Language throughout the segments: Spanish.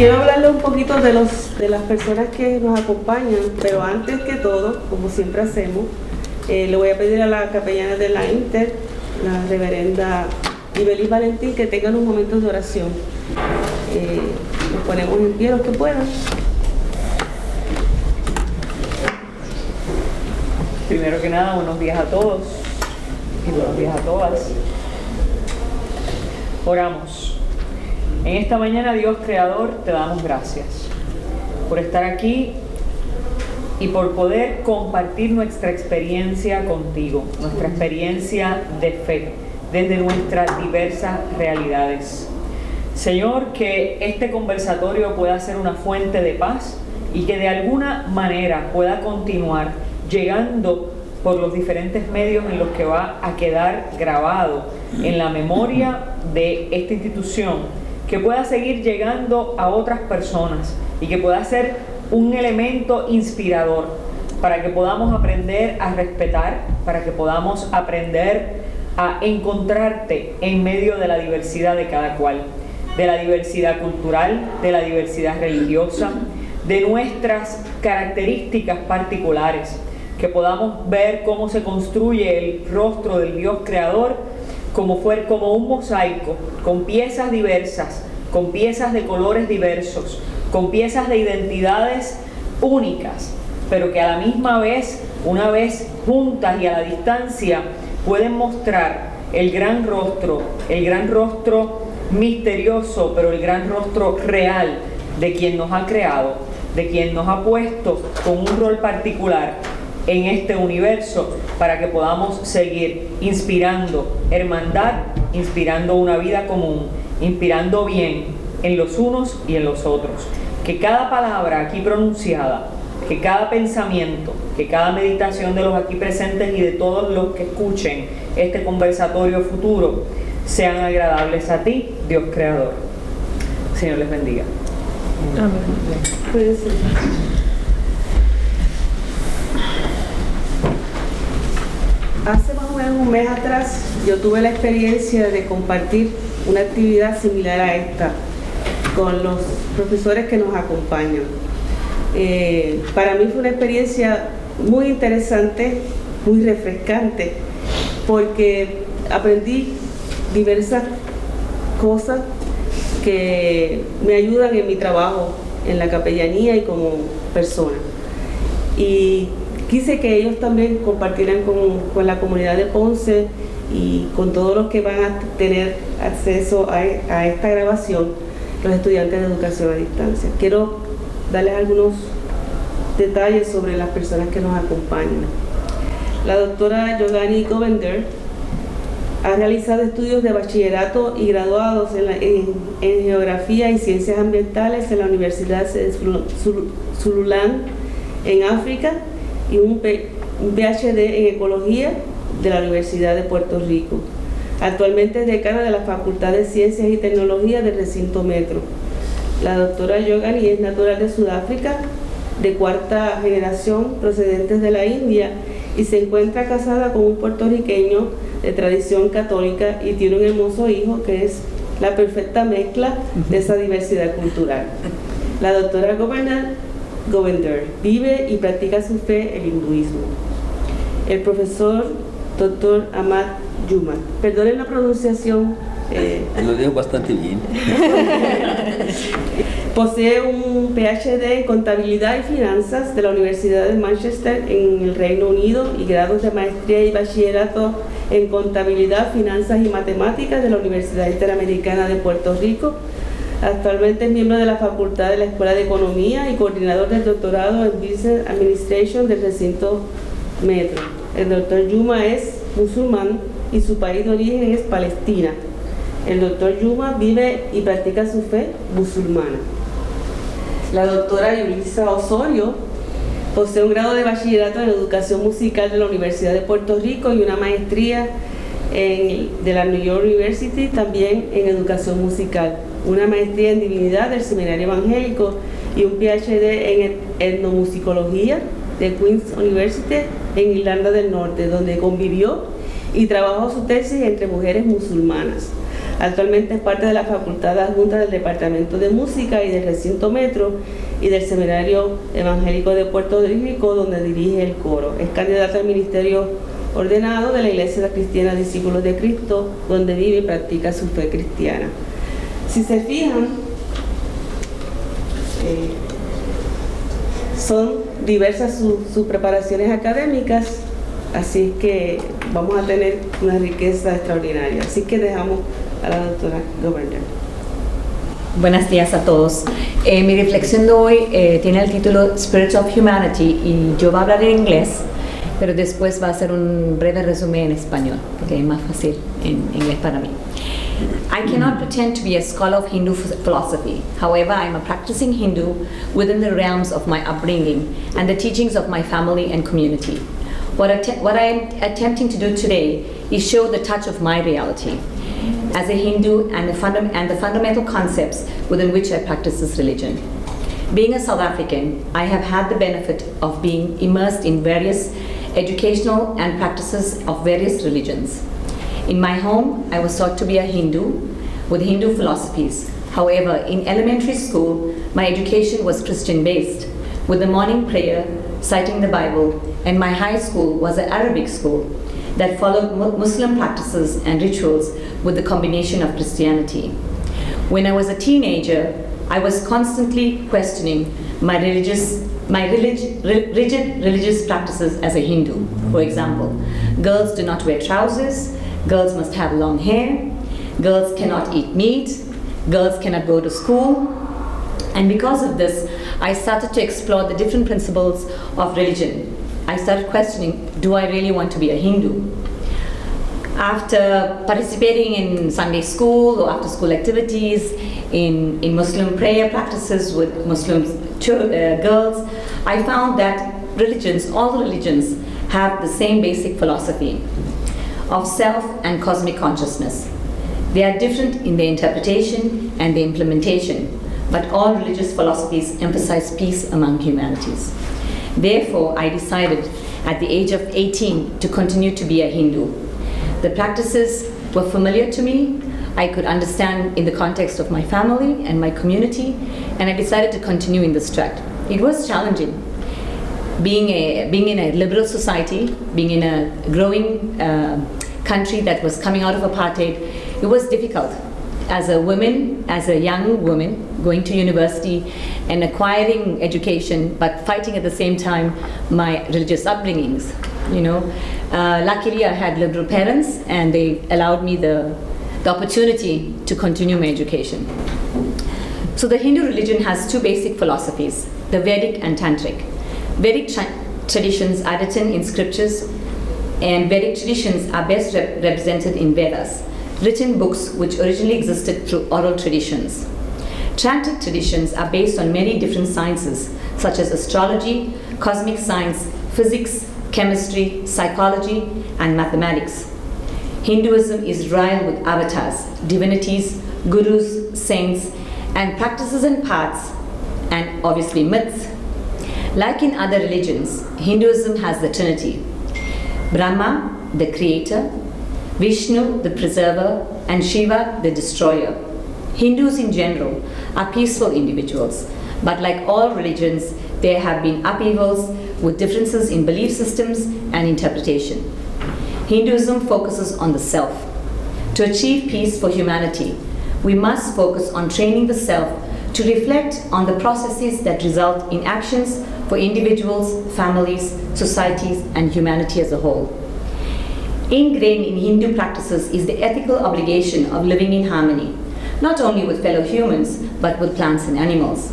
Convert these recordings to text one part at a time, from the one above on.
quiero hablarle un poquito de las personas que nos acompañan, pero antes que todo, como siempre hacemos, le voy a pedir a la capellana de la Inter, la reverenda Ibelis Valentín, que tengan un momento de oración. Nos ponemos en pie los que puedan. Primero que nada, buenos días a todos y buenos días a todas. Oramos. En esta mañana, Dios Creador, te damos gracias por estar aquí y por poder compartir nuestra experiencia contigo, nuestra experiencia de fe, desde nuestras diversas realidades. Señor, que este conversatorio pueda ser una fuente de paz y que de alguna manera pueda continuar llegando por los diferentes medios en los que va a quedar grabado en la memoria de esta institución, que pueda seguir llegando a otras personas y que pueda ser un elemento inspirador para que podamos aprender a respetar, para que podamos aprender a encontrarte en medio de la diversidad de cada cual, de la diversidad cultural, de la diversidad religiosa, de nuestras características particulares, que podamos ver cómo se construye el rostro del Dios Creador como un mosaico, con piezas diversas, con piezas de colores diversos, con piezas de identidades únicas, pero que a la misma vez, una vez juntas y a la distancia, pueden mostrar el gran rostro misterioso, pero el gran rostro real de quien nos ha creado, de quien nos ha puesto con un rol particular en este universo, para que podamos seguir inspirando hermandad, inspirando una vida común, inspirando bien en los unos y en los otros. Que cada palabra aquí pronunciada, que cada pensamiento, que cada meditación de los aquí presentes y de todos los que escuchen este conversatorio futuro sean agradables a ti, Dios Creador. Señor les bendiga. Amén. Hace más o menos un mes atrás yo tuve la experiencia de compartir una actividad similar a esta con los profesores que nos acompañan. Para mí fue una experiencia muy interesante, muy refrescante, porque aprendí diversas cosas que me ayudan en mi trabajo, en la capellanía y como persona. Y quise que ellos también compartieran con la comunidad de Ponce y con todos los que van a tener acceso a esta grabación, los estudiantes de educación a distancia. Quiero darles algunos detalles sobre las personas que nos acompañan. La doctora Yogani Govender ha realizado estudios de bachillerato y graduados en Geografía y Ciencias Ambientales en la Universidad de Zululand en África y un PhD en Ecología de la Universidad de Puerto Rico. Actualmente es decana de la Facultad de Ciencias y Tecnología del Recinto Metro. La doctora Yogani es natural de Sudáfrica, de cuarta generación, procedentes de la India, y se encuentra casada con un puertorriqueño de tradición católica y tiene un hermoso hijo que es la perfecta mezcla de esa diversidad cultural. La doctora Govender vive y practica su fe, el hinduismo. El profesor Dr. Ahmad Yuma, perdonen la pronunciación. Lo digo bastante bien. Posee un PhD en Contabilidad y Finanzas de la Universidad de Manchester en el Reino Unido y grados de maestría y bachillerato en Contabilidad, Finanzas y Matemáticas de la Universidad Interamericana de Puerto Rico. Actualmente es miembro de la Facultad de la Escuela de Economía y coordinador del doctorado en Business Administration del Recinto Metro. El doctor Yuma es musulmán y su país de origen es Palestina. El doctor Yuma vive y practica su fe musulmana. La doctora Yulisa Osorio posee un grado de bachillerato en Educación Musical de la Universidad de Puerto Rico y una maestría de la New York University también en Educación Musical, una maestría en Divinidad del Seminario Evangélico y un PhD en Etnomusicología de Queen's University en Irlanda del Norte, donde convivió y trabajó su tesis entre mujeres musulmanas. Actualmente es parte de la Facultad Adjunta del Departamento de Música y del Recinto Metro y del Seminario Evangélico de Puerto Rico, donde dirige el coro. Es candidato al ministerio ordenado de la Iglesia Cristiana Discípulos de Cristo, donde vive y practica su fe cristiana. Si se fijan, son diversas sus preparaciones académicas, así que vamos a tener una riqueza extraordinaria. Así que dejamos a la doctora Govender. Buenos días a todos. Mi reflexión de hoy tiene el título Spirit of Humanity y yo voy a hablar en inglés, pero después va a ser un breve resumen en español, porque es más fácil en inglés para mí. I cannot pretend to be a scholar of Hindu philosophy. However, I am a practicing Hindu within the realms of my upbringing and the teachings of my family and community. What I am attempting to do today is show the touch of my reality as a Hindu and the fundamental concepts within which I practice this religion. Being a South African, I have had the benefit of being immersed in various educational and practices of various religions. In my home, I was taught to be a Hindu with Hindu philosophies. However, in elementary school, my education was Christian-based, with the morning prayer, citing the Bible, and my high school was an Arabic school that followed Muslim practices and rituals with the combination of Christianity. When I was a teenager, I was constantly questioning my rigid religious practices as a Hindu. For example, girls do not wear trousers, girls must have long hair, girls cannot eat meat, girls cannot go to school. And because of this, I started to explore the different principles of religion. I started questioning, do I really want to be a Hindu? After participating in Sunday school or after school activities, in Muslim prayer practices with Muslim girls, I found that all religions have the same basic philosophy of self and cosmic consciousness. They are different in their interpretation and their implementation, but all religious philosophies emphasize peace among humanities. Therefore, I decided at the age of 18 to continue to be a Hindu. The practices were familiar to me. I could understand in the context of my family and my community, and I decided to continue in this track. It was challenging. Being in a liberal society, being in a growing country that was coming out of apartheid, it was difficult. As a young woman, going to university and acquiring education, but fighting at the same time my religious upbringings. Luckily I had liberal parents and they allowed me the opportunity to continue my education. So the Hindu religion has two basic philosophies, the Vedic and Tantric. Vedic traditions are written in scriptures, and Vedic traditions are best represented in Vedas, written books which originally existed through oral traditions. Tantric traditions are based on many different sciences, such as astrology, cosmic science, physics, chemistry, psychology, and mathematics. Hinduism is rife with avatars, divinities, gurus, saints, and practices and paths, and obviously myths. Like in other religions, Hinduism has the Trinity: Brahma, the creator, Vishnu, the preserver, and Shiva, the destroyer. Hindus in general are peaceful individuals, but like all religions, there have been upheavals with differences in belief systems and interpretation. Hinduism focuses on the self. To achieve peace for humanity, we must focus on training the self to reflect on the processes that result in actions for individuals, families, societies, and humanity as a whole. Ingrained in Hindu practices is the ethical obligation of living in harmony, not only with fellow humans, but with plants and animals.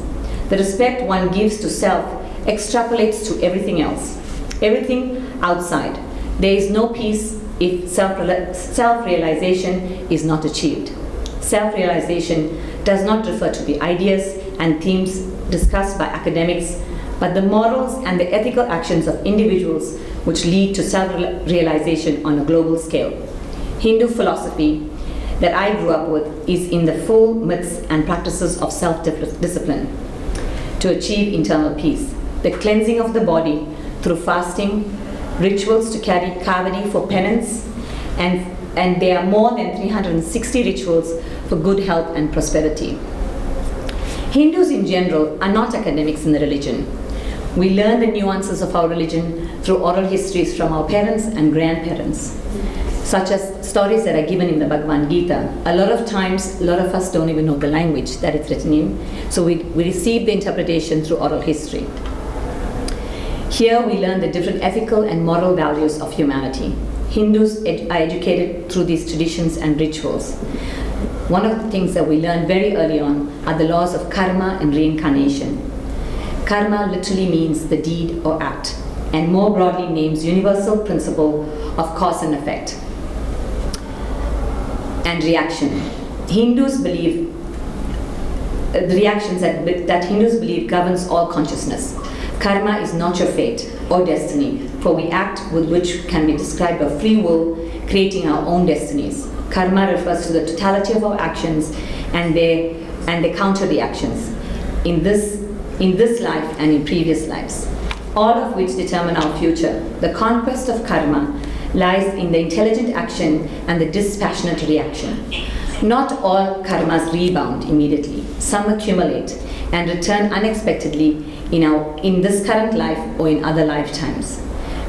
The respect one gives to self extrapolates to everything else, everything outside. There is no peace if self-realization is not achieved. Self-realization does not refer to the ideas and themes discussed by academics, but the morals and the ethical actions of individuals which lead to self-realization on a global scale. Hindu philosophy that I grew up with is in the full myths and practices of self-discipline to achieve internal peace, the cleansing of the body through fasting, rituals to carry kavadi for penance, and and there are more than 360 rituals for good health and prosperity. Hindus in general are not academics in the religion. We learn the nuances of our religion through oral histories from our parents and grandparents, such as stories that are given in the Bhagavad Gita. A lot of times, a lot of us don't even know the language that it's written in, so we receive the interpretation through oral history. Here we learn the different ethical and moral values of humanity. Hindus are educated through these traditions and rituals. One of the things that we learn very early on are the laws of karma and reincarnation. Karma literally means the deed or act, and more broadly names universal principle of cause and effect and reaction. Hindus believe the reactions that Hindus believe governs all consciousness. Karma is not your fate or destiny, for we act with which can be described by free will, creating our own destinies. Karma refers to the totality of our actions and the counter reactions in this life and in previous lives, all of which determine our future. The conquest of karma lies in the intelligent action and the dispassionate reaction. Not all karmas rebound immediately. Some accumulate and return unexpectedly in this current life or in other lifetimes.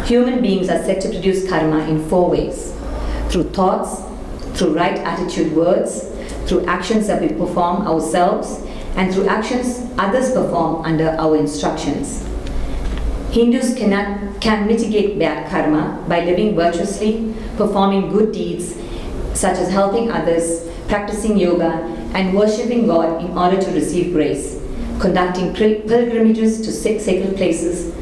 Human beings are said to produce karma in 4 ways: through thoughts, through right attitude words, through actions that we perform ourselves, and through actions others perform under our instructions. Hindus can mitigate bad karma by living virtuously, performing good deeds such as helping others, practicing yoga, and worshipping God in order to receive grace, conducting pilgrimages to sacred places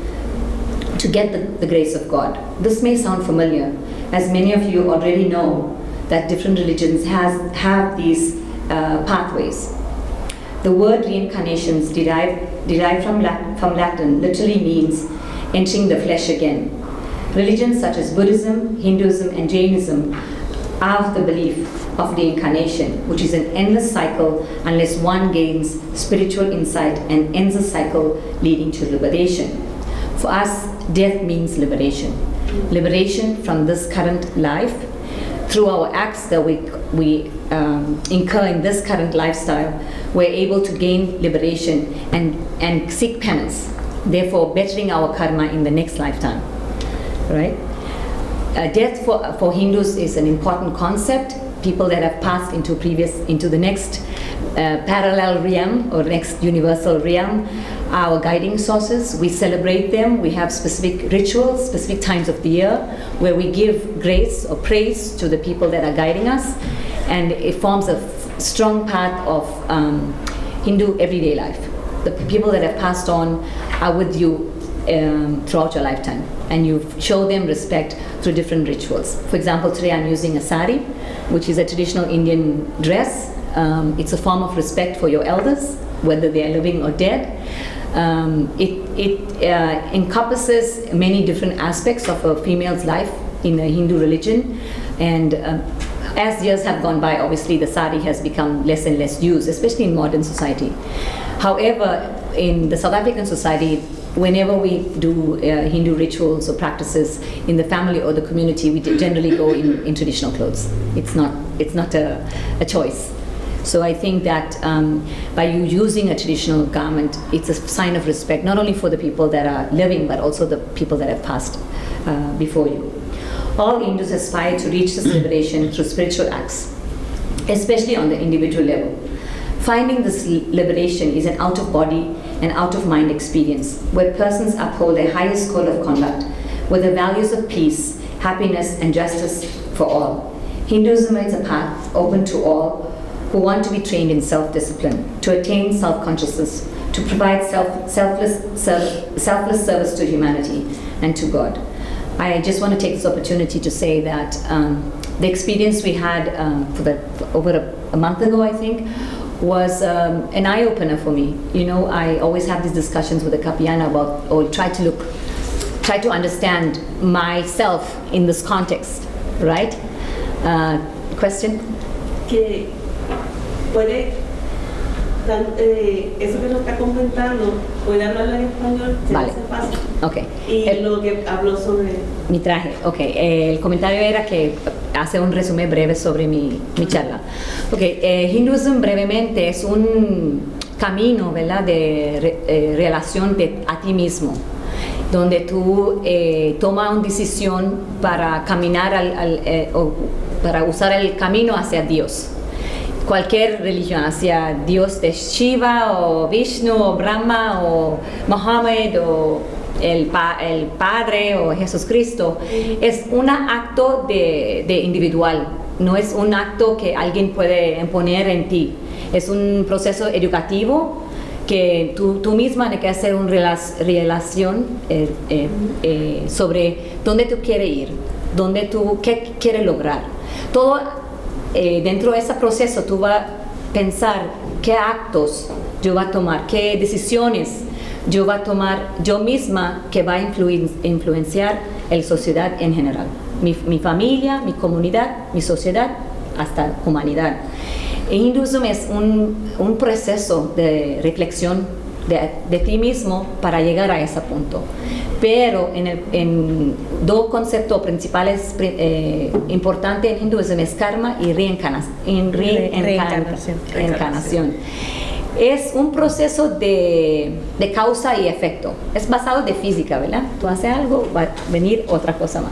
to get the grace of God. This may sound familiar, as many of you already know that different religions have these pathways. The word reincarnations derived from Latin literally means entering the flesh again. Religions such as Buddhism, Hinduism, and Jainism are of the belief of reincarnation, which is an endless cycle unless one gains spiritual insight and ends the cycle leading to liberation. For us, death means liberation. Liberation from this current life. Through our acts that we incur in this current lifestyle, we're able to gain liberation and seek penance, therefore bettering our karma in the next lifetime, right? Death for Hindus is an important concept. People that have passed into the next parallel realm or next universal realm, our guiding sources, we celebrate them. We have specific rituals, specific times of the year where we give grace or praise to the people that are guiding us, and it forms a strong part of Hindu everyday life. The people that have passed on are with you throughout your lifetime, and you show them respect through different rituals. For example, today I'm using a sari, which is a traditional Indian dress. It's a form of respect for your elders, whether they are living or dead. It encompasses many different aspects of a female's life in the Hindu religion, and as years have gone by, obviously the sari has become less and less used, especially in modern society. However, in the South African society, whenever we do Hindu rituals or practices in the family or the community, we generally go in traditional clothes. It's not a choice. So I think that by you using a traditional garment, it's a sign of respect, not only for the people that are living, but also the people that have passed before you. All Hindus aspire to reach this liberation through spiritual acts, especially on the individual level. Finding this liberation is an out-of-body and out-of-mind experience, where persons uphold their highest code of conduct with the values of peace, happiness, and justice for all. Hinduism is a path open to all who want to be trained in self-discipline, to attain self-consciousness, to provide selfless service to humanity and to God. I just want to take this opportunity to say that the experience we had over a month ago, I think, was an eye-opener for me. You know, I always have these discussions with the Kapiyana about, or try to understand myself in this context, right? Question? Que puede, eso que nos está comentando, puede hablarlo en español, se Vale. hace fácil. Okay. Y lo que habló sobre Mi traje, ok. El comentario era que hacer un resumen breve sobre mi charla. Hinduismo brevemente es un camino, ¿verdad?, de relación a ti mismo, donde tú tomas una decisión para caminar o para usar el camino hacia Dios. Cualquier religión, hacia Dios de Shiva o Vishnu o Brahma o Mohammed o el Padre o Jesucristo, es un acto de individual, no es un acto que alguien puede imponer en ti, es un proceso educativo que tú misma tienes que hacer una relación sobre dónde tú quieres ir, qué quieres lograr. Todo dentro de ese proceso tú vas a pensar qué actos yo voy a tomar, qué decisiones yo voy a tomar yo misma que va a influenciar la sociedad en general. Mi familia, mi comunidad, mi sociedad, hasta humanidad. El hinduismo es un proceso de reflexión de ti mismo para llegar a ese punto. Pero en dos conceptos principales importantes en hinduismo es karma y reencarnación. Es un proceso de causa y efecto. Es basado de física, ¿verdad? Tú haces algo, va a venir otra cosa más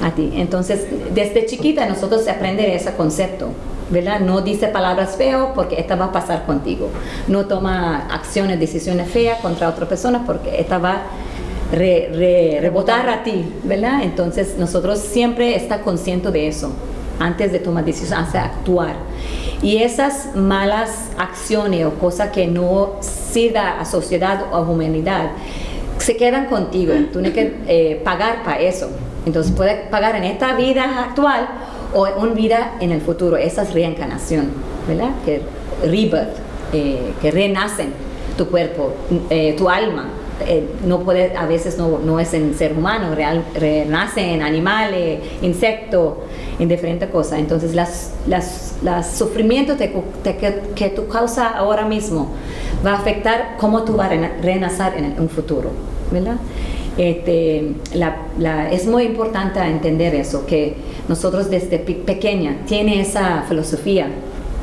a ti. Entonces, desde chiquita nosotros aprendemos ese concepto, ¿verdad? No dice palabras feas porque esta va a pasar contigo. No toma acciones, decisiones feas contra otra persona porque esta va a rebotar a ti, ¿verdad? Entonces, nosotros siempre estamos conscientes de eso antes de tomar decisiones, antes de actuar. Y esas malas acciones o cosas que no sirven a sociedad o a humanidad se quedan contigo. Tú tienes que pagar para eso. Entonces puedes pagar en esta vida actual o en una vida en el futuro. Esa es reencarnación, ¿verdad? Que rebirth, que renacen tu cuerpo, tu alma. No puede, a veces no es en ser humano, renace en animales, insectos, en diferentes cosas. Entonces, los sufrimientos que tú causas ahora mismo va a afectar cómo tú vas a renacer en un futuro, ¿verdad? Es muy importante entender eso, que nosotros desde pequeña tiene esa filosofía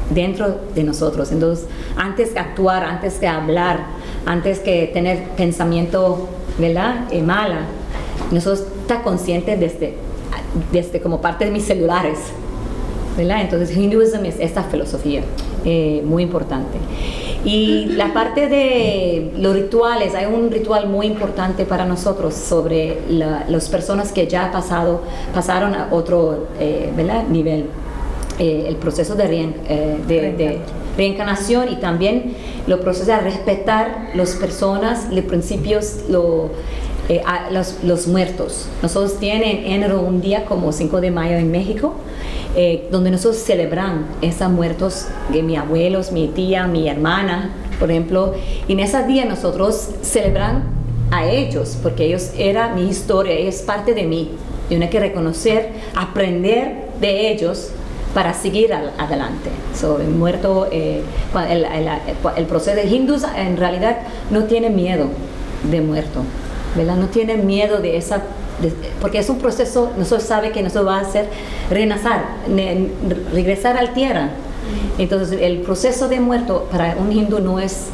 dentro de nosotros. Entonces, antes que actuar, antes que hablar, antes que tener pensamiento, ¿verdad?, mala, nosotros estamos conscientes desde como parte de mis celulares, ¿verdad? Entonces, hinduismo es esta filosofía muy importante. Y la parte de los rituales, hay un ritual muy importante para nosotros sobre las personas que ya pasaron a otro ¿verdad?, nivel. El proceso de reencarnación y también los procesos de respetar las personas, los principios, los muertos. Nosotros tenemos en enero un día como 5 de mayo en México, donde nosotros celebramos esos muertos de mis abuelos, mi tía, mi hermana, por ejemplo. Y en ese día nosotros celebramos a ellos, porque ellos eran mi historia, ellos parte de mí. Yo tengo que reconocer, aprender de ellos para seguir adelante. El muerto, el proceso de hindús en realidad no tiene miedo de muerto, ¿verdad? No tiene miedo de esa, porque es un proceso, nosotros sabemos que nosotros va a hacer renacer, regresar a la tierra. Entonces el proceso de muerto para un hindú no es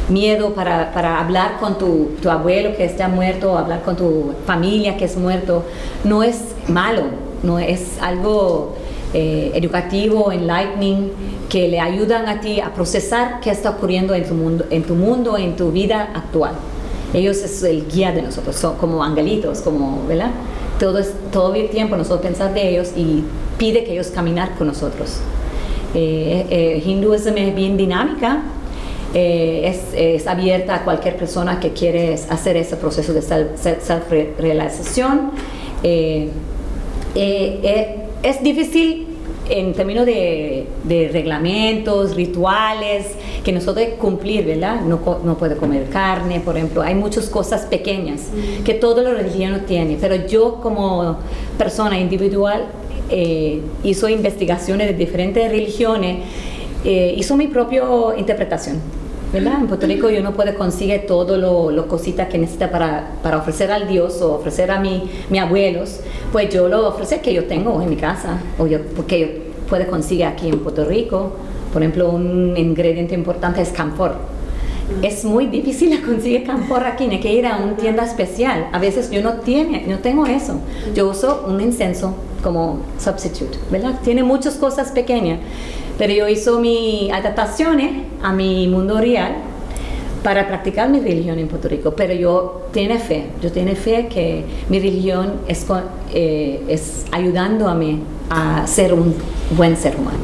miedo para hablar con tu abuelo que está muerto, o hablar con tu familia que es muerto. No es malo, no es algo educativo, enlightening, que le ayudan a ti a procesar qué está ocurriendo en tu mundo, en tu vida actual. Ellos es el guía de nosotros, son como angelitos, como, ¿verdad? Todo el tiempo nosotros pensamos de ellos y pide que ellos caminar con nosotros. Hinduismo es bien dinámica, es abierta a cualquier persona que quiere hacer ese proceso de self-realización. Es difícil en términos de reglamentos, rituales, que nosotros cumplir, ¿verdad? No puede comer carne, por ejemplo. Hay muchas cosas pequeñas que todos los religiones tienen, pero yo como persona individual hizo investigaciones de diferentes religiones, hizo mi propia interpretación, ¿verdad? En Puerto Rico uno puede conseguir todo lo cositas que necesita para ofrecer al Dios o ofrecer a mis abuelos. Pues yo lo ofrecí que yo tengo en mi casa, porque yo puedo conseguir aquí en Puerto Rico. Por ejemplo, un ingrediente importante es camphor. Es muy difícil conseguir camphor aquí, hay que ir a una tienda especial. A veces yo no tengo eso. Yo uso un incienso como substitute, ¿verdad? Tiene muchas cosas pequeñas, pero yo hice mis adaptaciones a mi mundo real para practicar mi religión en Puerto Rico. Pero yo tengo fe que mi religión es ayudando a mí a ser un buen ser humano.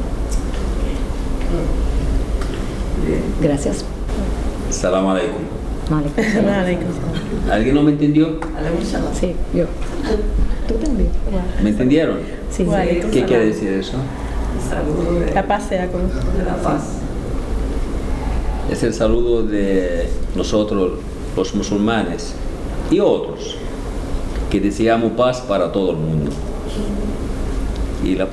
Gracias. Salam alaikum. Vale. ¿Alguien no me entendió? Sí, yo. Tú también. ¿Me entendieron? Sí. ¿Qué quiere decir eso? La paz sea con nosotros. La paz. Es el saludo de nosotros, los musulmanes y otros, que deseamos paz para todo el mundo. Y la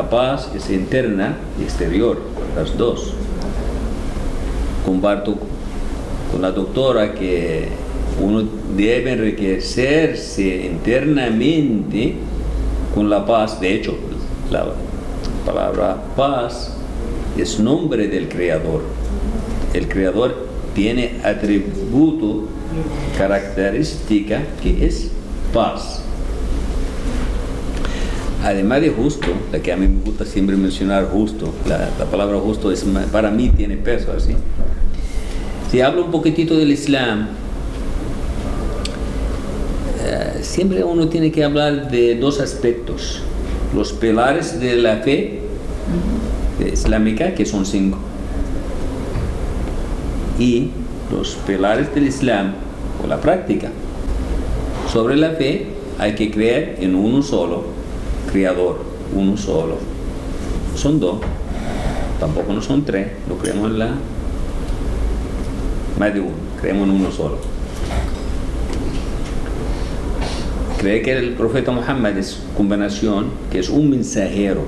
paz es interna y exterior, las dos. Comparto con la doctora que uno debe enriquecerse internamente con la paz. De hecho, la palabra paz es nombre del Creador. El Creador tiene atributo, característica que es paz. Además de justo, la que a mí me gusta siempre mencionar justo, la palabra justo para mí tiene peso así. Si hablo un poquitito del Islam, siempre uno tiene que hablar de dos aspectos. Los pilares de la fe islámica, que son 5, y los pilares del Islam, o la práctica. Sobre la fe hay que creer en uno solo, Creador, uno solo. Son 2, tampoco no son 3, lo creemos en más de uno, creemos en uno solo. Cree que el profeta Muhammad es combinación, que es un mensajero.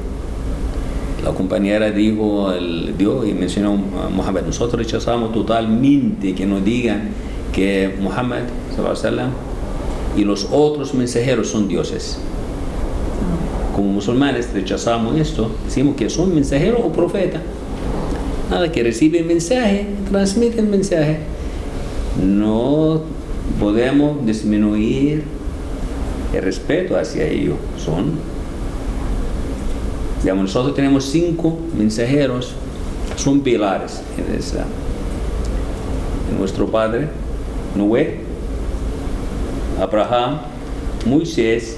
La compañera dijo, dio y mencionó a Muhammad. Nosotros rechazamos totalmente que nos digan que Muhammad sallallahu alaihi wasallam y los otros mensajeros son dioses. Como musulmanes rechazamos esto, decimos que son mensajeros o profetas. Nada, que reciben mensaje, transmiten mensaje. No podemos disminuir el respeto hacia ellos. Nosotros tenemos 5 mensajeros, son pilares en el Islam. Nuestro padre, Noé, Abraham, Moisés,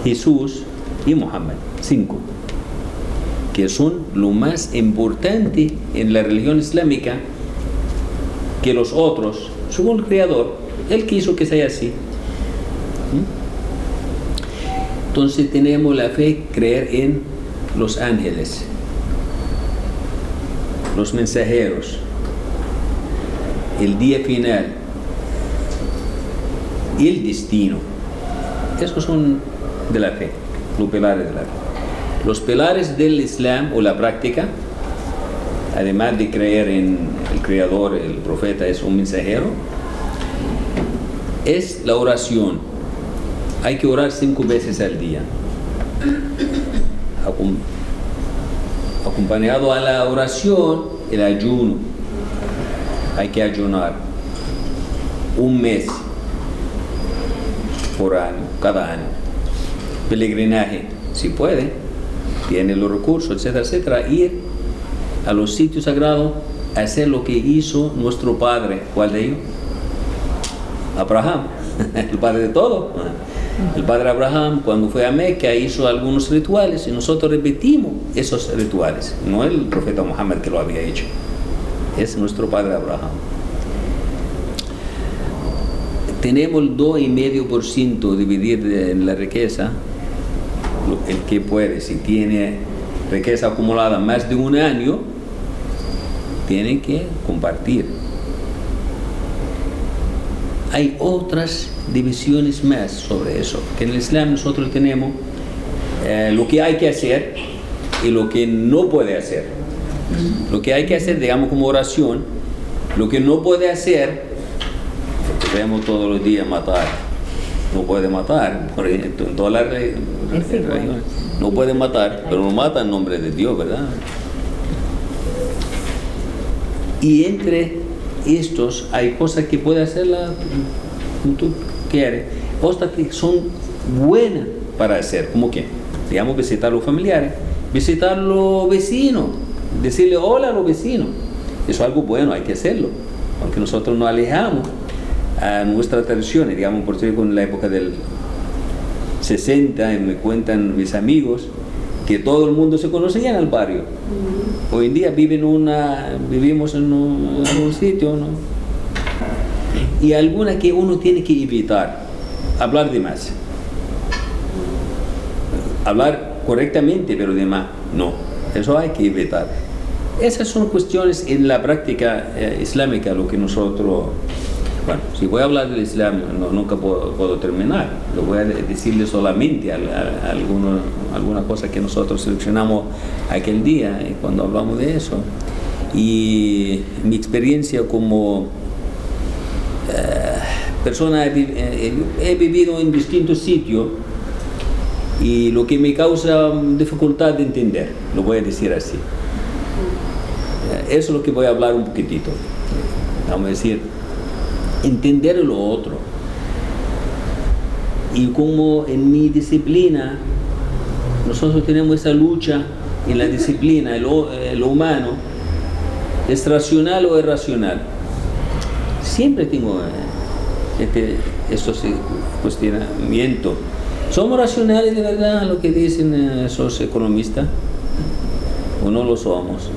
Jesús y Muhammad. 5. Que son lo más importante en la religión islámica, que los otros, según el Creador, Él quiso que sea así. Entonces tenemos la fe, creer en los ángeles, los mensajeros, el día final y el destino. Esos son de la fe, los pilares de la fe. Los pilares del Islam o la práctica, además de creer en el Creador, el profeta es un mensajero, es la oración. Hay que orar 5 veces al día. Acompañado a la oración, el ayuno. Hay que ayunar 1 mes por año, cada año. Peregrinaje, si puede, tiene los recursos, etcétera, etcétera. Ir a los sitios sagrados, a hacer lo que hizo nuestro padre. ¿Cuál de ellos? Abraham, el padre de todo. El padre Abraham, cuando fue a Meca, hizo algunos rituales y nosotros repetimos esos rituales. No el profeta Muhammad que lo había hecho, es nuestro padre Abraham. Tenemos el 2,5% dividir en la riqueza. El que puede, si tiene riqueza acumulada más de 1 año, tiene que compartir. Hay otras divisiones más sobre eso, que en el Islam nosotros tenemos lo que hay que hacer y lo que no puede hacer. Lo que hay que hacer, digamos, como oración, Lo que no puede hacer, porque vemos todos los días matar, no puede matar, por ejemplo, en todas las religiones, no puede matar, pero no mata en nombre de Dios, ¿verdad? Y entre estos hay cosas que puede hacerla como tú quieres, cosas que son buenas para hacer, como que, digamos, visitar a los familiares, visitar a los vecinos, decirle hola a los vecinos. Eso es algo bueno, hay que hacerlo, aunque nosotros nos alejamos a nuestras tradiciones, digamos, por ejemplo, en la época del 60, y me cuentan mis amigos que todo el mundo se conocía en el barrio. Hoy en día vivimos en un sitio, ¿no? Y algunas que uno tiene que evitar, hablar de más. Hablar correctamente, pero de más, no. Eso hay que evitar. Esas son cuestiones en la práctica islámica, lo que nosotros... Bueno, si voy a hablar del Islam, nunca puedo terminar. Lo voy a decirle solamente alguna cosa que nosotros seleccionamos aquel día cuando hablamos de eso. Y mi experiencia como persona, he vivido en distintos sitios y lo que me causa dificultad de entender, lo voy a decir así. Eso es lo que voy a hablar un poquitito. Vamos a decir, entender lo otro. Y como en mi disciplina, nosotros tenemos esa lucha en la disciplina, lo humano, ¿es racional o irracional? Siempre tengo estos cuestionamientos. ¿Somos racionales de verdad, lo que dicen esos economistas? ¿O no lo somos?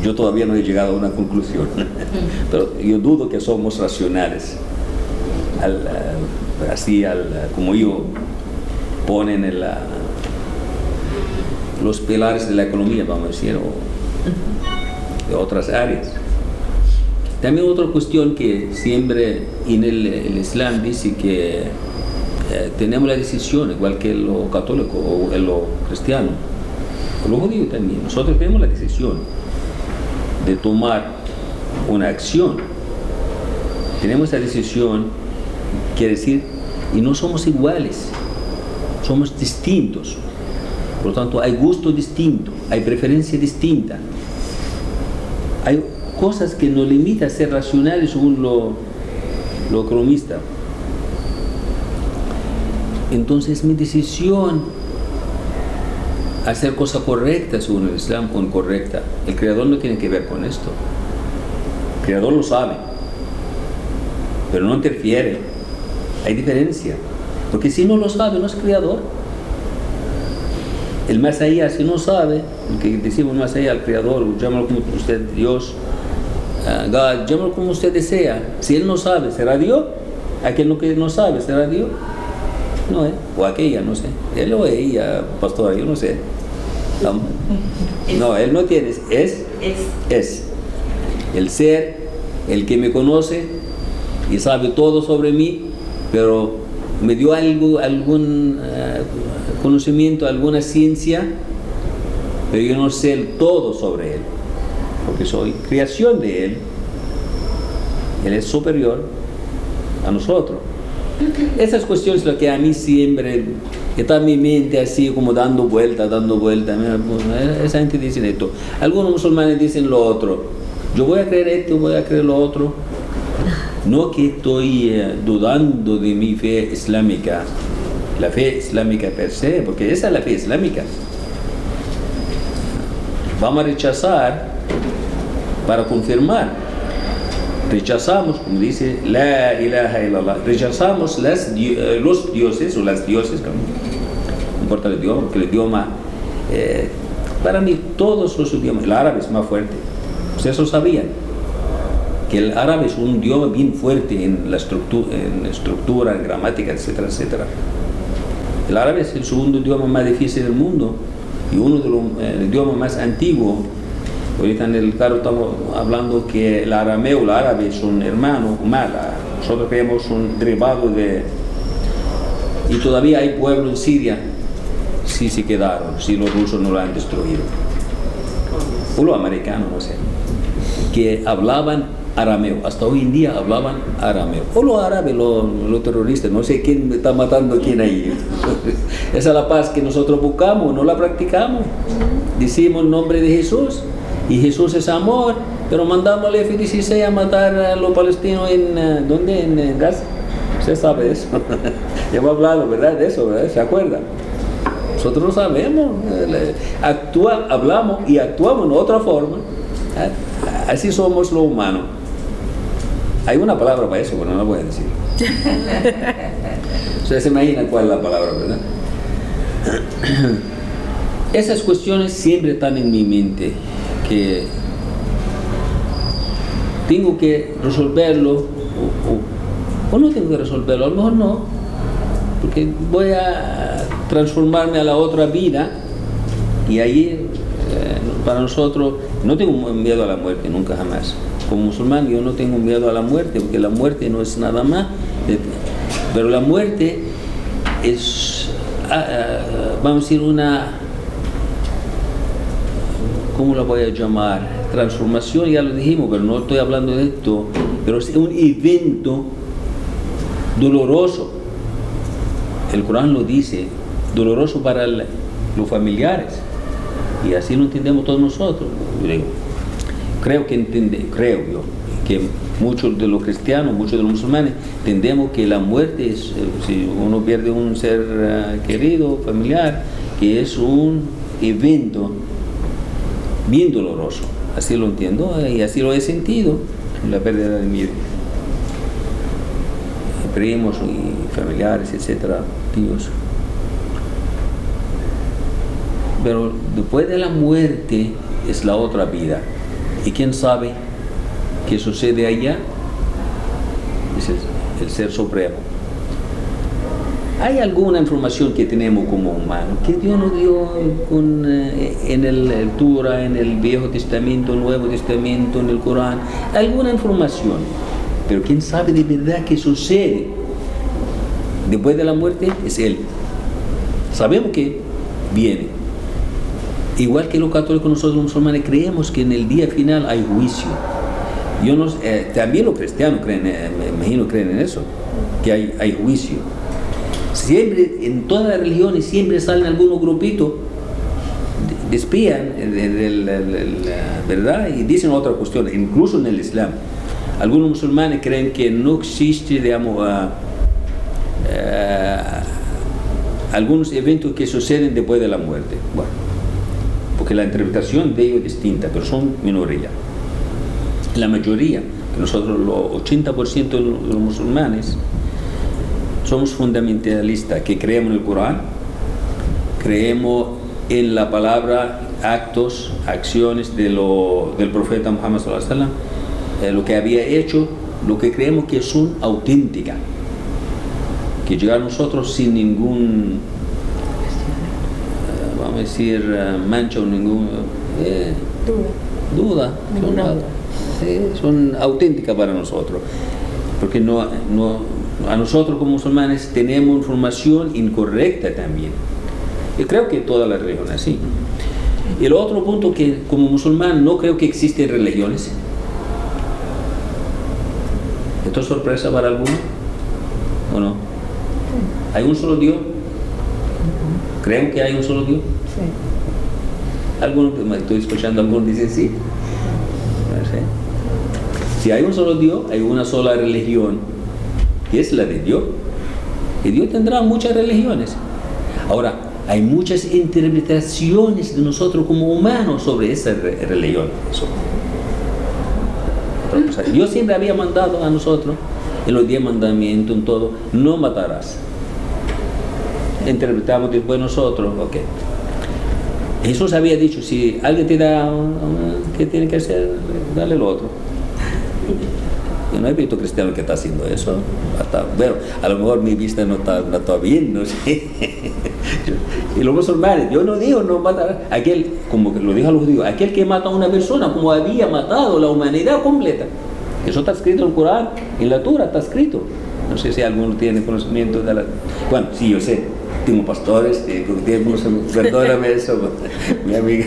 Yo todavía no he llegado a una conclusión, pero yo dudo que somos racionales, como ellos ponen los pilares de la economía, vamos a decir, o de otras áreas. También otra cuestión que siempre en el Islam dice que tenemos la decisión, igual que lo católico o lo cristiano, o lo judío también, nosotros tenemos la decisión de tomar una acción. Tenemos esa decisión, quiere decir, y no somos iguales, somos distintos. Por lo tanto, hay gusto distinto, hay preferencia distinta. Hay cosas que nos limitan a ser racionales según lo economista. Entonces, mi decisión hacer cosas correctas según el Islam o incorrecta. El Creador no tiene que ver con esto. El Creador lo sabe, pero no interfiere. Hay diferencia, porque si no lo sabe, no es Creador. El más allá, si no sabe, el que decimos más allá, al Creador, llámalo como usted, Dios, God, llámalo como usted desea. Si Él no sabe, ¿será Dios? Aquel que no sabe, ¿será Dios? No, o aquella, no sé. Él o ella, pastora, yo no sé. No, él no tiene, es el ser, el que me conoce y sabe todo sobre mí, pero me dio algún conocimiento, alguna ciencia, pero yo no sé todo sobre él, porque soy creación de él. Él es superior a nosotros. Esas cuestiones lo que a mí siempre está en mi mente así como dando vuelta. Esa gente dice esto. Algunos musulmanes dicen lo otro. Yo voy a creer esto, voy a creer lo otro. No que estoy dudando de mi fe islámica, la fe islámica per se, porque esa es la fe islámica. Vamos a rechazar para confirmar. Rechazamos, como dice la ilaha illallah, rechazamos los dioses o las dioses, no importa el idioma, porque el idioma, para mí todos los idiomas, el árabe es más fuerte. Ustedes lo sabían, que el árabe es un idioma bien fuerte en la estructura, en gramática, etcétera, etcétera. El árabe es el segundo idioma más difícil del mundo y uno de los idiomas más antiguos. Ahorita en el carro estamos hablando que el arameo y el árabe son hermanos, nosotros creemos son derivados de... Y todavía hay pueblos en Siria, sí se quedaron, si los rusos no lo han destruido. o los americanos, no sé, que hablaban arameo, hasta hoy en día hablaban arameo. O los árabes, los terroristas, no sé quién está matando a quién ahí. Esa es la paz que nosotros buscamos, no la practicamos. Decimos el nombre de Jesús, y Jesús es amor, pero mandamos al F-16 a matar a los palestinos en, ¿dónde? En Gaza. Usted sabe eso. Ya hemos hablado, ¿verdad? De eso, ¿verdad? ¿Se acuerda? Nosotros lo sabemos. Hablamos y actuamos de otra forma. Así somos los humanos. Hay una palabra para eso, pero no la voy a decir. Ustedes se imaginan cuál es la palabra, ¿verdad? Esas cuestiones siempre están en mi mente, que tengo que resolverlo, o no tengo que resolverlo, a lo mejor no, porque voy a transformarme a la otra vida, y ahí para nosotros, no tengo miedo a la muerte, nunca jamás. Como musulmán yo no tengo miedo a la muerte, porque la muerte no es nada más, pero la muerte es, vamos a decir, una, ¿cómo la voy a llamar? Transformación, ya lo dijimos, pero no estoy hablando de esto, pero es un evento doloroso. El Corán lo dice, doloroso para los familiares, y así lo entendemos todos nosotros. Creo yo que muchos de los cristianos, muchos de los musulmanes, entendemos que la muerte es, si uno pierde un ser querido, familiar, que es un evento bien doloroso. Así lo entiendo y así lo he sentido, la pérdida de mis primos y familiares, etcétera, tíos. Pero después de la muerte es la otra vida. ¿Y quién sabe qué sucede allá? Es el Ser Supremo. Hay alguna información que tenemos como humanos, que Dios nos dio en el Torah, en el Viejo Testamento, el Nuevo Testamento, en el Corán, alguna información. Pero quién sabe de verdad qué sucede después de la muerte es Él. Sabemos que viene. Igual que los católicos, nosotros los musulmanes creemos que en el día final hay juicio. También los cristianos creen, me imagino creen en eso, que hay juicio. Siempre, en todas las religiones, siempre salen algunos grupitos, despían, ¿verdad? Y dicen otra cuestión, incluso en el Islam. Algunos musulmanes creen que no existe, digamos, algunos eventos que suceden después de la muerte. Bueno, porque la interpretación de ellos es distinta, pero son minoría. La mayoría, nosotros los 80% de los musulmanes, somos fundamentalistas, que creemos en el Corán, creemos en la palabra, actos, acciones del profeta Muhammad sallallahu alaihi wasallam, lo que había hecho, lo que creemos que son auténticas, que llegaron a nosotros sin ningún, vamos a decir, mancha o ningún duda. Son auténticas para nosotros, porque a nosotros como musulmanes tenemos información incorrecta también. Y creo que todas las religiones sí. Y el otro punto, que como musulmán no creo que existen religiones. ¿Esto es sorpresa para algunos o no? ¿Hay un solo Dios? ¿Creen que hay un solo Dios? Sí. Algunos, estoy escuchando, algunos dicen sí. No sé. Si hay un solo Dios, hay una sola religión, que es la de Dios. Y Dios tendrá muchas religiones. Ahora, hay muchas interpretaciones de nosotros como humanos sobre esa religión. Dios siempre había mandado a nosotros, en los 10 mandamientos, en todo, no matarás. Interpretamos después nosotros, ok. Jesús había dicho, si alguien te da, ¿qué tiene que hacer? Dale lo otro. Yo no he visto cristiano que está haciendo eso. Bueno, a lo mejor mi vista no está bien, no sé. Y los musulmanes, yo no digo no matar. Aquel, como que lo dijo a los judíos, aquel que mata a una persona como había matado la humanidad completa. Eso está escrito en el Corán, en la Torah está escrito. No sé si alguno tiene conocimiento de la... Bueno, sí, yo sé. Tengo pastores, perdóname eso, mi amiga.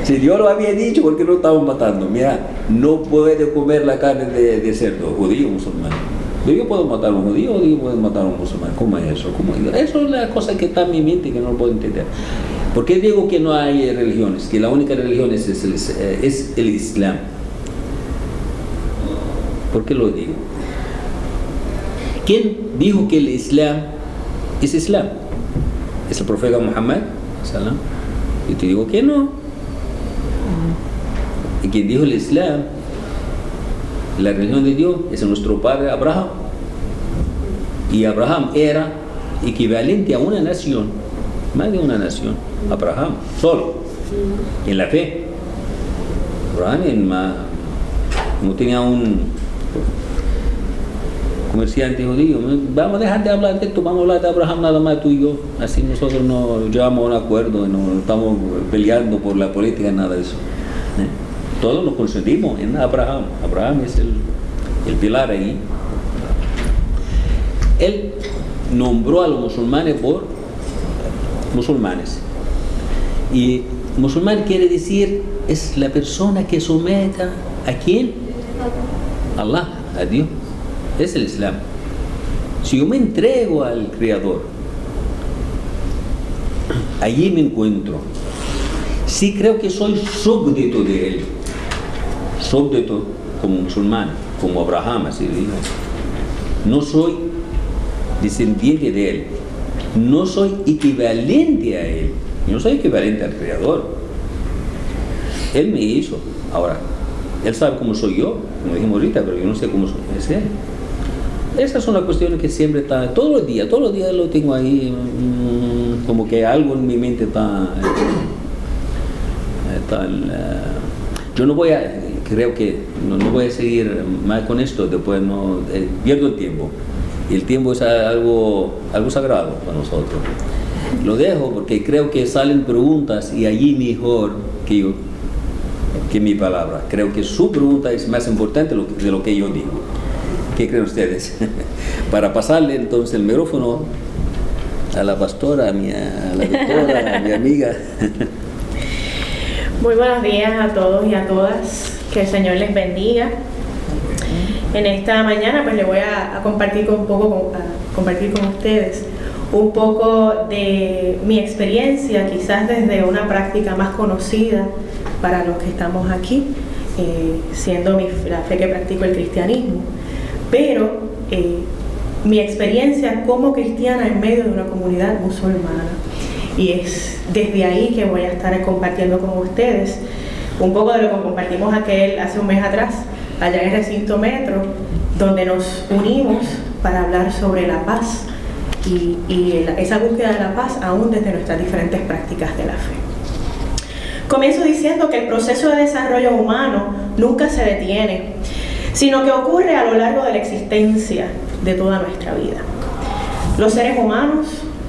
Si Dios lo había dicho, ¿por qué lo estaban matando? Mira, no puede comer la carne de cerdo, judío, musulmán. Yo puedo matar a un judío o yo puedo matar a un musulmán. ¿Cómo es eso? Eso es la cosa que está en mi mente que no lo puedo entender. ¿Por qué digo que no hay religiones? Que la única religión es el Islam. ¿Por qué lo digo? ¿Quién dijo que el Islam es Islam? ¿Es el profeta Muhammad? Yo te digo que no. Y quien dijo el Islam, la religión de Dios, es nuestro padre Abraham. Y Abraham era equivalente a una nación, más de una nación. Abraham, solo, en la fe. Abraham no tenía un comerciante judío. Vamos a dejar de hablar de esto, vamos a hablar de Abraham nada más tú y yo. Así nosotros no llegamos a un acuerdo, no estamos peleando por la política, nada de eso. Todos nos concedimos en Abraham. Abraham es el pilar ahí. Él nombró a los musulmanes por musulmanes. Y musulmán quiere decir, es la persona que someta a quién? A Allah, a Dios. Es el Islam. Si yo me entrego al Creador, allí me encuentro. Sí creo que soy súbdito de Él. Súbdito como musulmán, como Abraham, así dijo. No soy descendiente de Él. No soy equivalente a Él. Yo no soy equivalente al Creador. Él me hizo. Ahora, Él sabe cómo soy yo, como dijimos ahorita, pero yo no sé cómo es Él. Esas son las cuestiones que siempre están, todos los días lo tengo ahí, como que algo en mi mente está yo no voy a, creo que no voy a seguir más con esto, después no, pierdo el tiempo. Y el tiempo es algo sagrado para nosotros. Lo dejo porque creo que salen preguntas y allí mejor que mi palabra. Creo que su pregunta es más importante de lo que yo digo. ¿Qué creen ustedes? Para pasarle entonces el micrófono a la pastora, a la doctora, a mi amiga. Muy buenos días a todos y a todas. Que el Señor les bendiga. En esta mañana pues les voy a compartir compartir con ustedes un poco de mi experiencia, quizás desde una práctica más conocida para los que estamos aquí, siendo la fe que practico el cristianismo, pero mi experiencia como cristiana en medio de una comunidad musulmana. Y es desde ahí que voy a estar compartiendo con ustedes un poco de lo que compartimos hace un mes atrás, allá en el recinto Metro, donde nos unimos para hablar sobre la paz y esa búsqueda de la paz aún desde nuestras diferentes prácticas de la fe. Comienzo diciendo que el proceso de desarrollo humano nunca se detiene, sino que ocurre a lo largo de la existencia de toda nuestra vida. Los seres humanos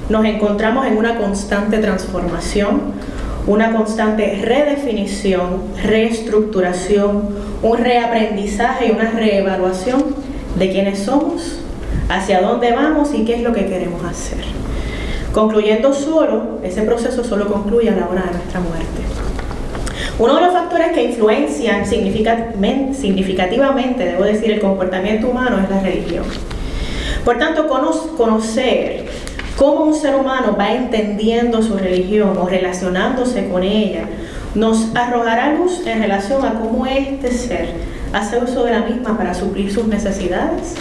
nos encontramos en una constante transformación, una constante redefinición, reestructuración, un reaprendizaje y una reevaluación de quiénes somos, hacia dónde vamos y qué es lo que queremos hacer. Concluyendo ese proceso solo concluye a la hora de nuestra muerte. Uno de los factores que influencian significativamente, debo decir, el comportamiento humano es la religión. Por tanto, conocer cómo un ser humano va entendiendo su religión o relacionándose con ella nos arrojará luz en relación a cómo este ser hace uso de la misma para suplir sus necesidades,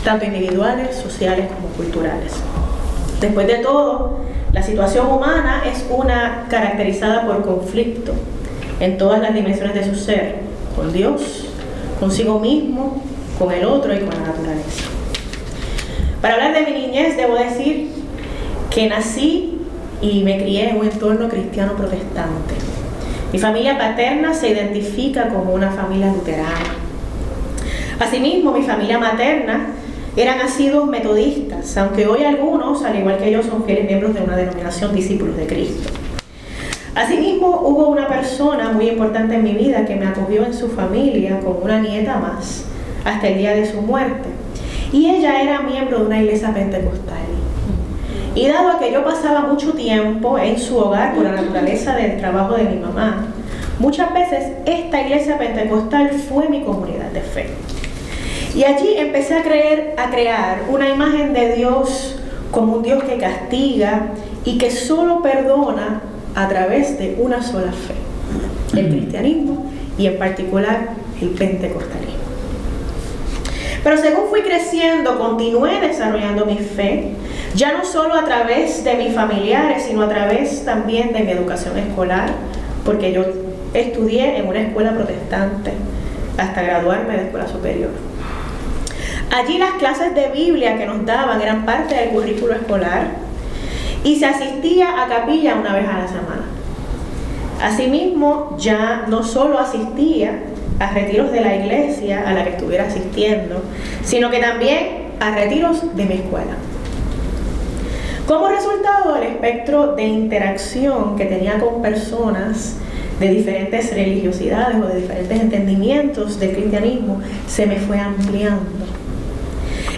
tanto individuales, sociales como culturales. Después de todo, la situación humana es una caracterizada por conflicto en todas las dimensiones de su ser, con Dios, consigo mismo, con el otro y con la naturaleza. Para hablar de mi niñez, debo decir que nací y me crié en un entorno cristiano protestante. Mi familia paterna se identifica como una familia luterana. Asimismo, mi familia materna eran asiduos metodistas, aunque hoy algunos, al igual que yo, son fieles miembros de una denominación discípulos de Cristo. Asimismo, hubo una persona muy importante en mi vida que me acogió en su familia como una nieta más, hasta el día de su muerte. Y ella era miembro de una iglesia pentecostal. Y dado que yo pasaba mucho tiempo en su hogar por la naturaleza del trabajo de mi mamá, muchas veces esta iglesia pentecostal fue mi comunidad de fe. Y allí empecé a crear una imagen de Dios como un Dios que castiga y que solo perdona a través de una sola fe, el cristianismo y en particular el pentecostalismo. Pero según fui creciendo, continué desarrollando mi fe, ya no solo a través de mis familiares, sino a través también de mi educación escolar, porque yo estudié en una escuela protestante hasta graduarme de escuela superior. Allí las clases de Biblia que nos daban eran parte del currículo escolar y se asistía a capilla una vez a la semana. Asimismo, ya no solo asistía a retiros de la iglesia a la que estuviera asistiendo, sino que también a retiros de mi escuela. Como resultado, el espectro de interacción que tenía con personas de diferentes religiosidades o de diferentes entendimientos del cristianismo se me fue ampliando.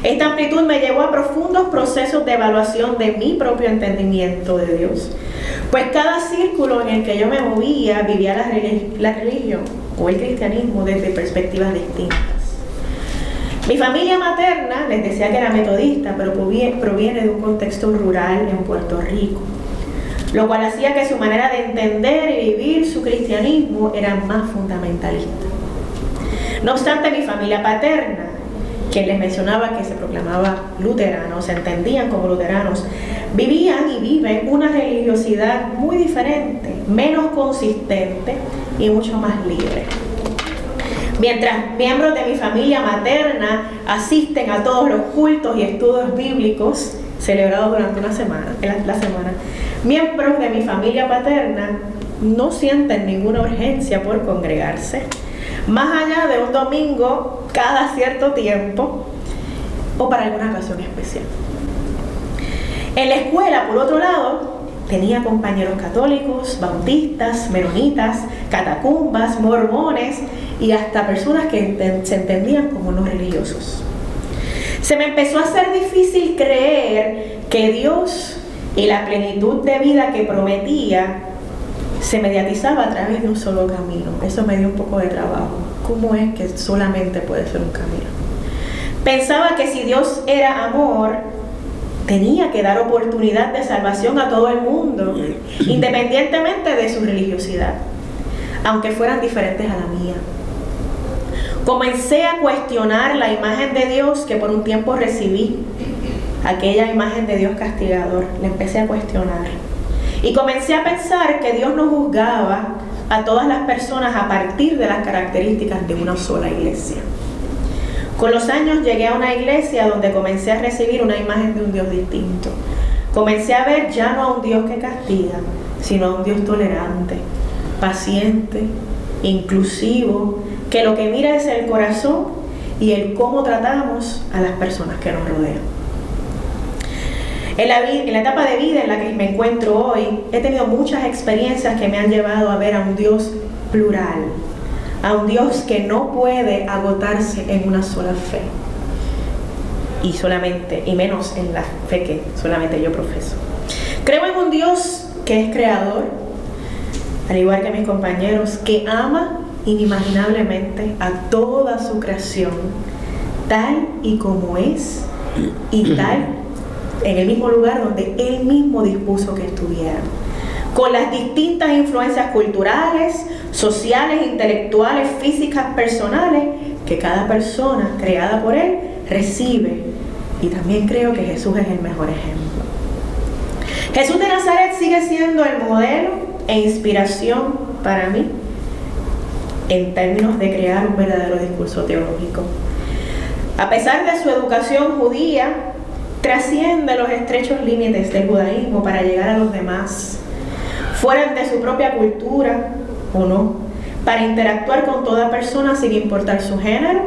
Esta amplitud me llevó a profundos procesos de evaluación de mi propio entendimiento de Dios, pues cada círculo en el que yo me movía vivía la religión o el cristianismo desde perspectivas distintas. Mi familia materna, les decía que era metodista, pero proviene de un contexto rural en Puerto Rico, lo cual hacía que su manera de entender y vivir su cristianismo era más fundamentalista. No obstante, mi familia paterna, quien les mencionaba que se proclamaba luterano, se entendían como luteranos, vivían y viven una religiosidad muy diferente, menos consistente y mucho más libre. Mientras miembros de mi familia materna asisten a todos los cultos y estudios bíblicos celebrados durante la semana, miembros de mi familia paterna no sienten ninguna urgencia por congregarse, más allá de un domingo cada cierto tiempo o para alguna ocasión especial. En la escuela, por otro lado, tenía compañeros católicos, bautistas, menonitas, catacumbas, mormones y hasta personas que se entendían como no religiosos. Se me empezó a hacer difícil creer que Dios y la plenitud de vida que prometía se mediatizaba a través de un solo camino. Eso me dio un poco de trabajo. ¿Cómo es que solamente puede ser un camino? Pensaba que si Dios era amor, tenía que dar oportunidad de salvación a todo el mundo, independientemente de su religiosidad, aunque fueran diferentes a la mía. Comencé a cuestionar la imagen de Dios que por un tiempo recibí, aquella imagen de Dios castigador. La empecé a cuestionar. Y comencé a pensar que Dios no juzgaba a todas las personas a partir de las características de una sola iglesia. Con los años llegué a una iglesia donde comencé a recibir una imagen de un Dios distinto. Comencé a ver ya no a un Dios que castiga, sino a un Dios tolerante, paciente, inclusivo, que lo que mira es el corazón y el cómo tratamos a las personas que nos rodean. En la etapa de vida en la que me encuentro hoy, he tenido muchas experiencias que me han llevado a ver a un Dios plural, a un Dios que no puede agotarse en una sola fe, y menos en la fe que solamente yo profeso. Creo en un Dios que es creador, al igual que mis compañeros, que ama inimaginablemente a toda su creación, tal y como es, y tal en el mismo lugar donde Él mismo dispuso que estuvieran, con las distintas influencias culturales, sociales, intelectuales, físicas, personales, que cada persona creada por Él recibe. Y también creo que Jesús es el mejor ejemplo. Jesús de Nazaret sigue siendo el modelo e inspiración para mí en términos de crear un verdadero discurso teológico. A pesar de su educación judía, trasciende los estrechos límites del judaísmo para llegar a los demás, fuera de su propia cultura o no, para interactuar con toda persona sin importar su género,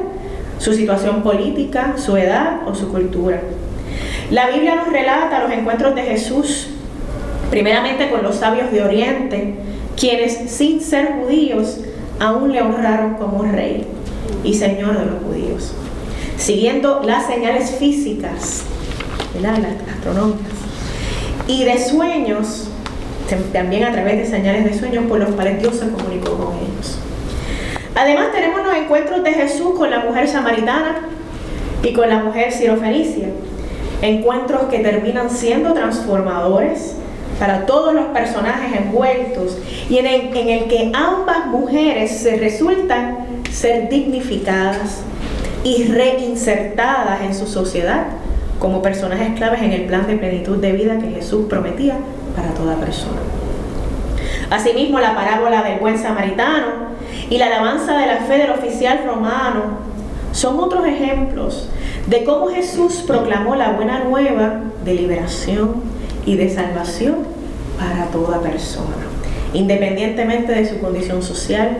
su situación política, su edad o su cultura. La Biblia nos relata los encuentros de Jesús, primeramente con los sabios de Oriente, quienes sin ser judíos aún le honraron como rey y señor de los judíos, siguiendo las señales físicas, las astronómicas, y de sueños también a través de señales de sueños por los cuales Dios se comunicó con ellos. Además tenemos los encuentros de Jesús con la mujer samaritana y con la mujer sirofenicia, encuentros que terminan siendo transformadores para todos los personajes envueltos y en el que ambas mujeres se resultan ser dignificadas y reinsertadas en su sociedad como personajes claves en el plan de plenitud de vida que Jesús prometía para toda persona. Asimismo, la parábola del buen samaritano y la alabanza de la fe del oficial romano son otros ejemplos de cómo Jesús proclamó la buena nueva de liberación y de salvación para toda persona, independientemente de su condición social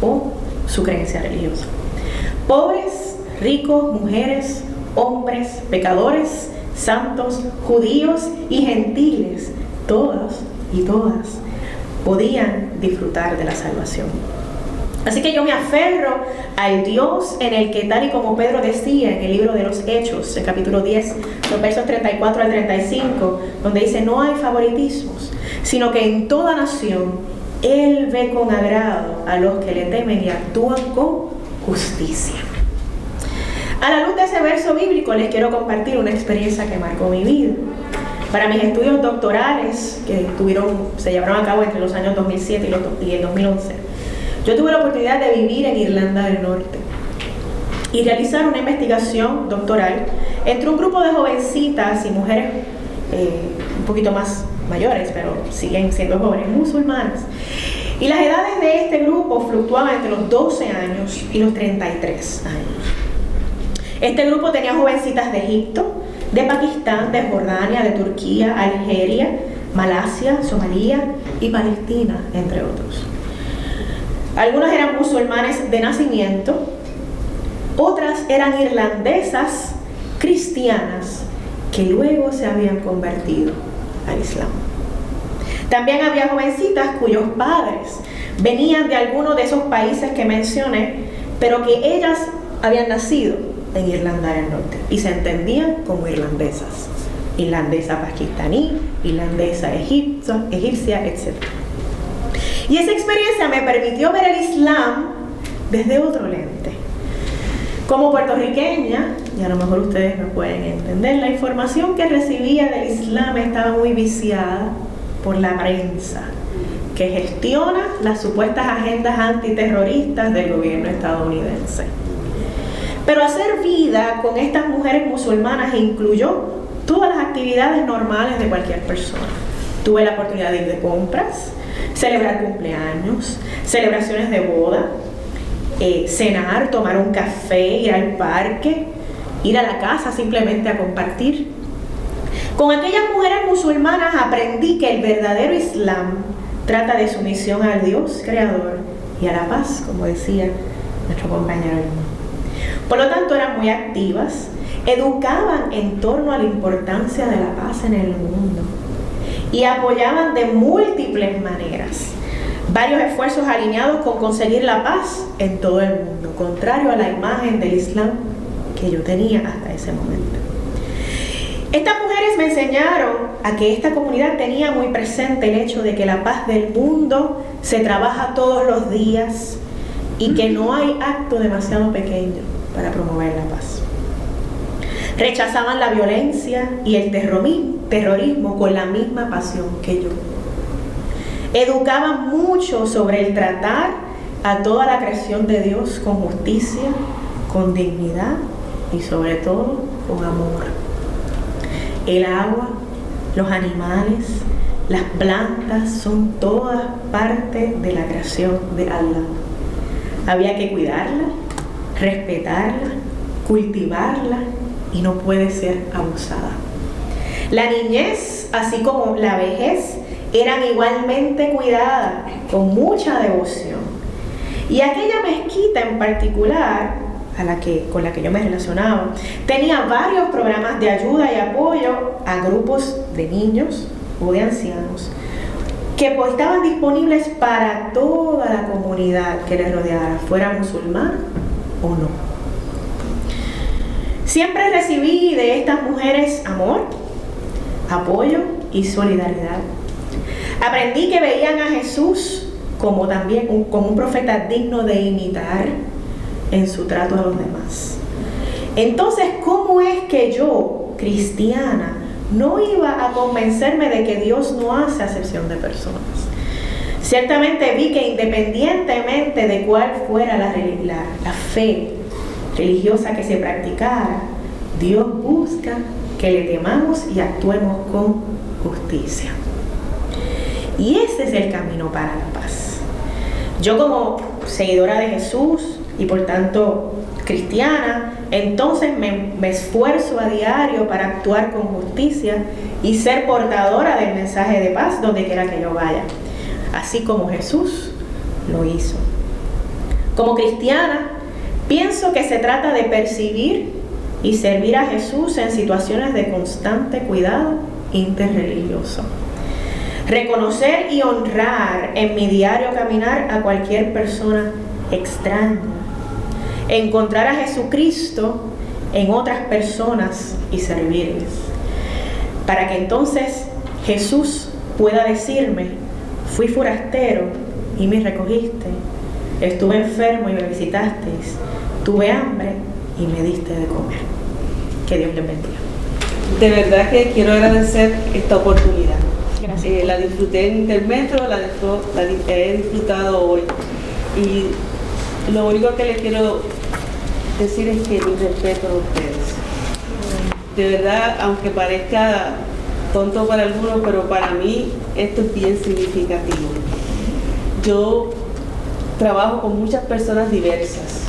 o su creencia religiosa. Pobres, ricos, mujeres, hombres, pecadores, santos, judíos y gentiles, todos y todas podían disfrutar de la salvación. Así que yo me aferro al Dios en el que, tal y como Pedro decía en el libro de los Hechos, el capítulo 10, los versos 34 al 35, donde dice: no hay favoritismos, sino que en toda nación Él ve con agrado a los que le temen y actúan con justicia. A la luz de ese verso bíblico les quiero compartir una experiencia que marcó mi vida. Para mis estudios doctorales, que se llevaron a cabo entre los años 2007 y el 2011, yo tuve la oportunidad de vivir en Irlanda del Norte y realizar una investigación doctoral entre un grupo de jovencitas y mujeres un poquito más mayores, pero siguen siendo jóvenes musulmanas. Y las edades de este grupo fluctuaban entre los 12 años y los 33 años. Este grupo tenía jovencitas de Egipto, de Pakistán, de Jordania, de Turquía, Algeria, Malasia, Somalia y Palestina, entre otros. Algunas eran musulmanes de nacimiento, otras eran irlandesas cristianas que luego se habían convertido al Islam. También había jovencitas cuyos padres venían de alguno de esos países que mencioné, pero que ellas habían nacido en Irlanda del Norte y se entendían como irlandesas. Irlandesa pakistaní, irlandesa egipcia, etc. Y esa experiencia me permitió ver el Islam desde otro lente. Como puertorriqueña, y a lo mejor ustedes me pueden entender, la información que recibía del Islam estaba muy viciada por la prensa, que gestiona las supuestas agendas antiterroristas del gobierno estadounidense. Pero hacer vida con estas mujeres musulmanas incluyó todas las actividades normales de cualquier persona. Tuve la oportunidad de ir de compras, celebrar cumpleaños, celebraciones de boda, cenar, tomar un café, ir al parque, ir a la casa simplemente a compartir. Con aquellas mujeres musulmanas aprendí que el verdadero Islam trata de sumisión al Dios creador y a la paz, como decía nuestro compañero hermano. Por lo tanto, eran muy activas, educaban en torno a la importancia de la paz en el mundo y apoyaban de múltiples maneras varios esfuerzos alineados con conseguir la paz en todo el mundo, contrario a la imagen del Islam que yo tenía hasta ese momento. Estas mujeres me enseñaron a que esta comunidad tenía muy presente el hecho de que la paz del mundo se trabaja todos los días y que no hay acto demasiado pequeño para promover la paz. Rechazaban la violencia y el terrorismo con la misma pasión que yo. Educaban mucho sobre el tratar a toda la creación de Dios con justicia, con dignidad y sobre todo con amor. El agua, los animales, las plantas son todas parte de la creación de Allah. Había que cuidarla, respetarla, cultivarla y no puede ser abusada. La niñez, así como la vejez, eran igualmente cuidadas con mucha devoción. Y aquella mezquita en particular, con la que yo me relacionaba, tenía varios programas de ayuda y apoyo a grupos de niños o de ancianos que estaban disponibles para toda la comunidad que les rodeara, fuera musulmán o no. Siempre recibí de estas mujeres amor, apoyo y solidaridad. Aprendí que veían a Jesús como también como un profeta digno de imitar en su trato a los demás. Entonces, ¿cómo es que yo, cristiana, no iba a convencerme de que Dios no hace acepción de personas? Ciertamente vi que independientemente de cuál fuera la fe religiosa que se practicara, Dios busca que le temamos y actuemos con justicia. Y ese es el camino para la paz. Yo, como seguidora de Jesús y por tanto cristiana, entonces me esfuerzo a diario para actuar con justicia y ser portadora del mensaje de paz donde quiera que yo vaya, así como Jesús lo hizo. Como cristiana, pienso que se trata de percibir y servir a Jesús en situaciones de constante cuidado interreligioso. Reconocer y honrar en mi diario caminar a cualquier persona extraña. Encontrar a Jesucristo en otras personas y servirles. Para que entonces Jesús pueda decirme: fui forastero y me recogiste, estuve enfermo y me visitasteis, tuve hambre y me diste de comer. Que Dios les bendiga. De verdad que quiero agradecer esta oportunidad. Gracias. La disfruté en Intermetro, la he disfrutado hoy. Y lo único que les quiero decir es que mi respeto a ustedes. De verdad, aunque parezca tonto para algunos, pero para mí esto es bien significativo. Yo trabajo con muchas personas diversas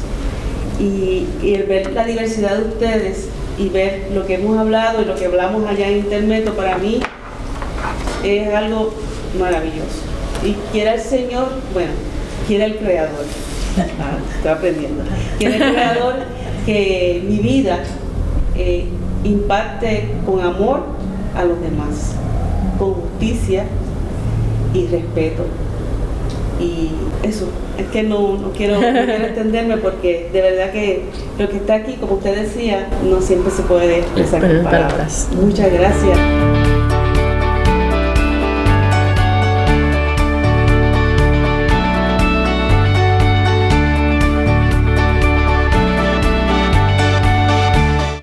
y el ver la diversidad de ustedes y ver lo que hemos hablado y lo que hablamos allá en Intermetro, para mí es algo maravilloso. Y quiera el Señor, bueno, quiera el Creador, estoy aprendiendo, quiera el Creador que mi vida impacte con amor a los demás, con justicia y respeto. Y eso, es que no quiero extenderme, porque de verdad que lo que está aquí, como usted decía, no siempre se puede expresar con palabras. Muchas gracias.